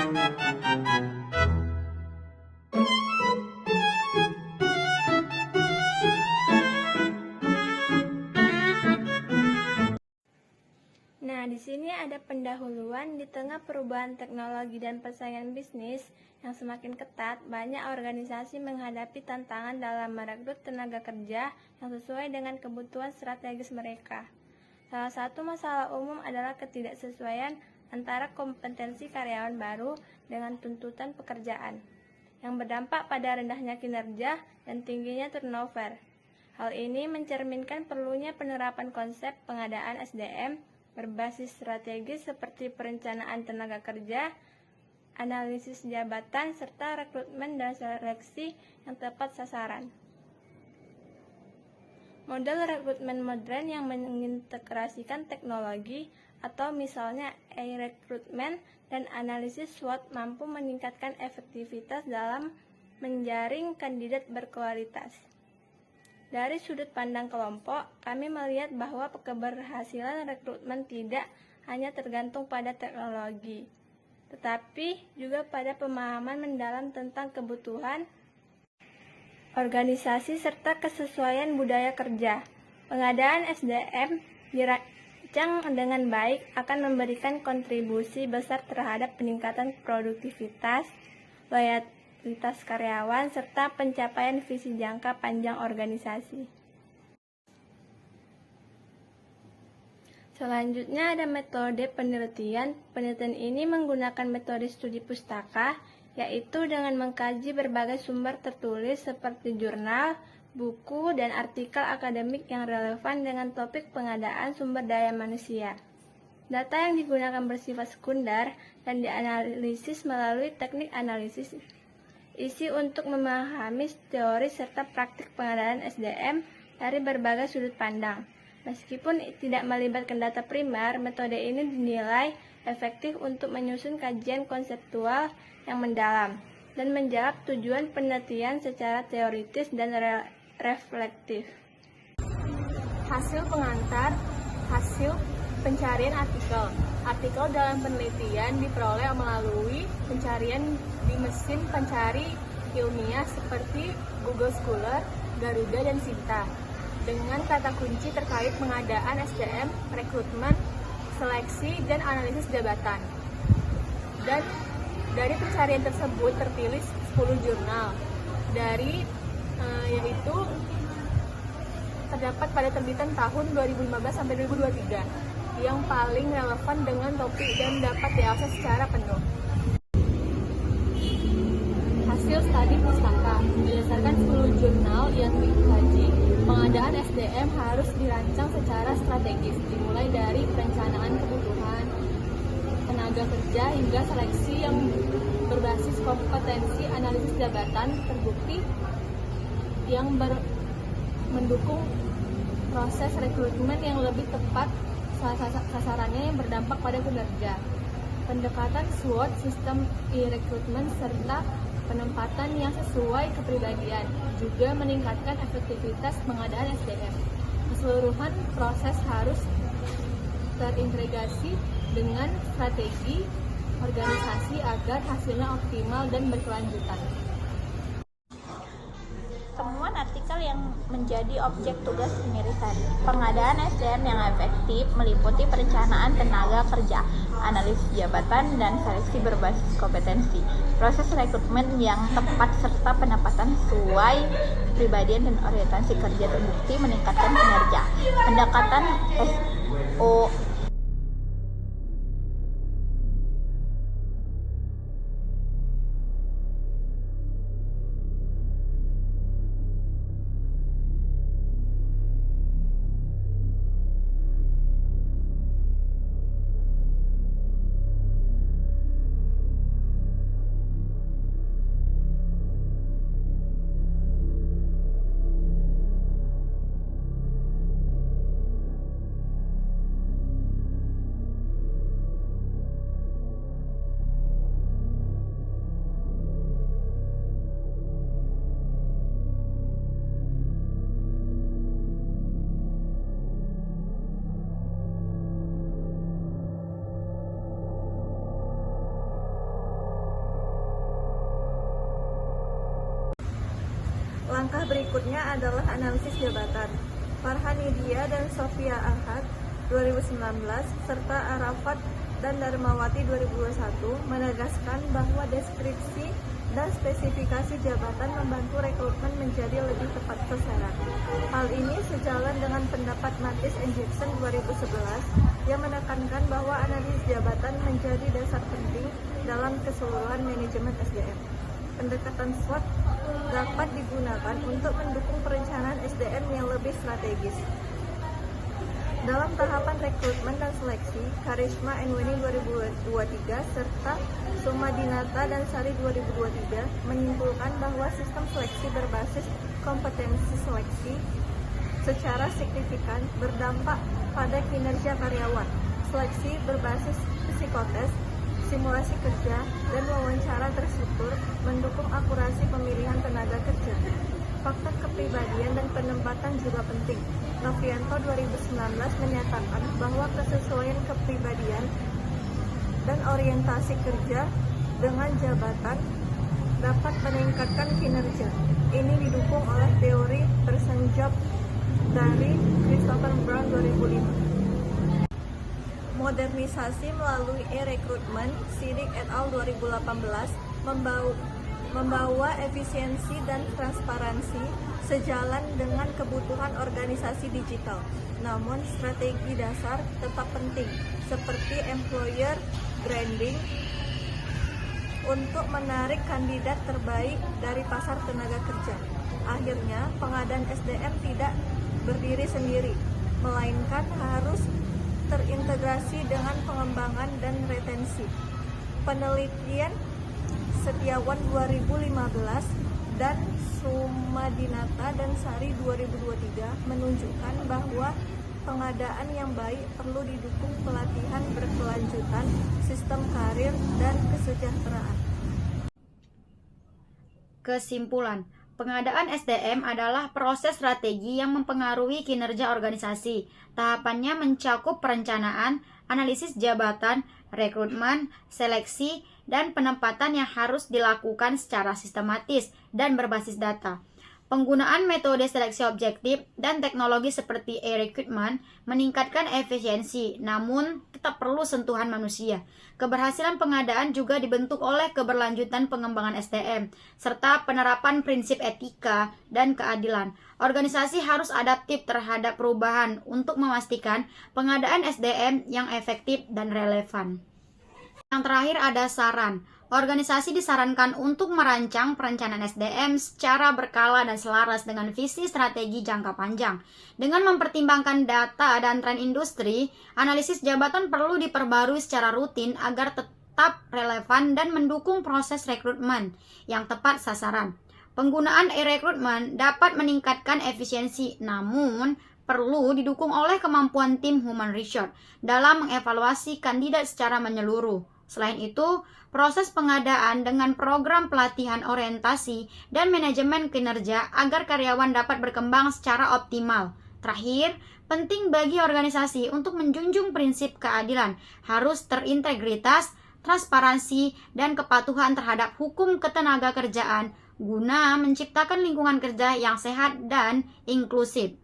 Nah, di sini ada pendahuluan. Di tengah perubahan teknologi dan persaingan bisnis yang semakin ketat, banyak organisasi menghadapi tantangan dalam merekrut tenaga kerja yang sesuai dengan kebutuhan strategis mereka. Salah satu masalah umum adalah ketidaksesuaian antara kompetensi karyawan baru dengan tuntutan pekerjaan, yang berdampak pada rendahnya kinerja dan tingginya turnover. Hal ini mencerminkan perlunya penerapan konsep pengadaan SDM berbasis strategis seperti perencanaan tenaga kerja, analisis jabatan, serta rekrutmen dan seleksi yang tepat sasaran. Model rekrutmen modern yang mengintegrasikan teknologi atau misalnya e-recruitment dan analisis SWOT mampu meningkatkan efektivitas dalam menjaring kandidat berkualitas. Dari sudut pandang kelompok, kami melihat bahwa keberhasilan rekrutmen tidak hanya tergantung pada teknologi, tetapi juga pada pemahaman mendalam tentang kebutuhan organisasi serta kesesuaian budaya kerja. Pengadaan SDM dirancang dengan baik akan memberikan kontribusi besar terhadap peningkatan produktivitas, loyalitas karyawan, serta pencapaian visi jangka panjang organisasi. Selanjutnya ada metode penelitian. Penelitian ini menggunakan metode studi pustaka, yaitu dengan mengkaji berbagai sumber tertulis seperti jurnal, buku, dan artikel akademik yang relevan dengan topik pengadaan sumber daya manusia. Data yang digunakan bersifat sekunder dan dianalisis melalui teknik analisis isi untuk memahami teori serta praktik pengadaan SDM dari berbagai sudut pandang. Meskipun tidak melibatkan data primer, metode ini dinilai efektif untuk menyusun kajian konseptual yang mendalam dan menjawab tujuan penelitian secara teoritis dan reflektif. Hasil pengantar, hasil pencarian artikel. Artikel dalam penelitian diperoleh melalui pencarian di mesin pencari ilmiah seperti Google Scholar, Garuda, dan Sinta, dengan kata kunci terkait pengadaan SDM, rekrutmen, seleksi, dan analisis jabatan. Dan dari pencarian tersebut terpilih 10 jurnal, yaitu terdapat pada terbitan tahun 2015 sampai 2023 yang paling relevan dengan topik dan dapat diakses secara penuh. Hasil studi pustaka berdasarkan 10 jurnal yang dikaji, pengadaan SDM harus dirancang secara strategis, dimulai dari perencanaan kebutuhan tenaga kerja hingga seleksi yang berbasis kompetensi analisis jabatan terbukti yang mendukung proses rekrutmen yang lebih tepat sasarannya yang berdampak pada kinerja. Pendekatan SWOT, sistem e-recruitment, serta penempatan yang sesuai kepribadian juga meningkatkan efektivitas pengadaan SDM. Keseluruhan proses harus terintegrasi dengan strategi organisasi agar hasilnya optimal dan berkelanjutan. Temuan artikel yang menjadi objek tugas penelitian. Pengadaan SDM yang efektif meliputi perencanaan tenaga kerja, analisis jabatan, dan seleksi berbasis kompetensi. Proses rekrutmen yang tepat serta penempatan sesuai kepribadian dan orientasi kerja terbukti meningkatkan kinerja. Pendekatan SO Langkah berikutnya adalah analisis jabatan. Farhanidia dan Sofia Ahad 2019 serta Arafat dan Darmawati 2021 menegaskan bahwa deskripsi dan spesifikasi jabatan membantu rekrutmen menjadi lebih tepat sasaran. Hal ini sejalan dengan pendapat Mattis and Jackson 2011 yang menekankan bahwa analisis jabatan menjadi dasar penting dalam keseluruhan manajemen SDM. Pendekatan SWOT dapat digunakan untuk mendukung perencanaan SDM yang lebih strategis. Dalam tahapan rekrutmen dan seleksi, Karisma and Winnie 2023 serta Sumadinata dan Sari 2023 menyimpulkan bahwa sistem seleksi berbasis kompetensi seleksi secara signifikan berdampak pada kinerja karyawan. Seleksi berbasis psikotes, simulasi kerja, dan wawancara terstruktur mendukung akurasi pemilihan tenaga kerja. Faktor kepribadian dan penempatan juga penting. Novianto 2019 menyatakan bahwa kesesuaian kepribadian dan orientasi kerja dengan jabatan dapat meningkatkan kinerja. Ini didukung oleh teori person job dari Christopher Brown 2005. Modernisasi melalui e-recruitment, Sidik et al. 2018 membawa efisiensi dan transparansi sejalan dengan kebutuhan organisasi digital. Namun, strategi dasar tetap penting, seperti employer branding untuk menarik kandidat terbaik dari pasar tenaga kerja. Akhirnya, pengadaan SDM tidak berdiri sendiri, melainkan harus terintegrasi dengan pengembangan dan retensi. Penelitian Setiawan 2015 dan Sumadinata dan Sari 2023 menunjukkan bahwa pengadaan yang baik perlu didukung pelatihan berkelanjutan, sistem karir, dan kesejahteraan. Kesimpulan, pengadaan SDM adalah proses strategi yang mempengaruhi kinerja organisasi. Tahapannya mencakup perencanaan, analisis jabatan, rekrutmen, seleksi, dan penempatan yang harus dilakukan secara sistematis dan berbasis data. Penggunaan metode seleksi objektif dan teknologi seperti e-recruitment meningkatkan efisiensi, namun tetap perlu sentuhan manusia. Keberhasilan pengadaan juga dibentuk oleh keberlanjutan pengembangan SDM, serta penerapan prinsip etika dan keadilan. Organisasi harus adaptif terhadap perubahan untuk memastikan pengadaan SDM yang efektif dan relevan. Yang terakhir ada saran. Organisasi disarankan untuk merancang perencanaan SDM secara berkala dan selaras dengan visi strategi jangka panjang. Dengan mempertimbangkan data dan tren industri, analisis jabatan perlu diperbarui secara rutin agar tetap relevan dan mendukung proses rekrutmen yang tepat sasaran. Penggunaan e-recruitment dapat meningkatkan efisiensi, namun perlu didukung oleh kemampuan tim human resource dalam mengevaluasi kandidat secara menyeluruh. Selain itu, proses pengadaan dengan program pelatihan orientasi dan manajemen kinerja agar karyawan dapat berkembang secara optimal. Terakhir, penting bagi organisasi untuk menjunjung prinsip keadilan, harus terintegritas, transparansi, dan kepatuhan terhadap hukum ketenaga kerjaan guna menciptakan lingkungan kerja yang sehat dan inklusif.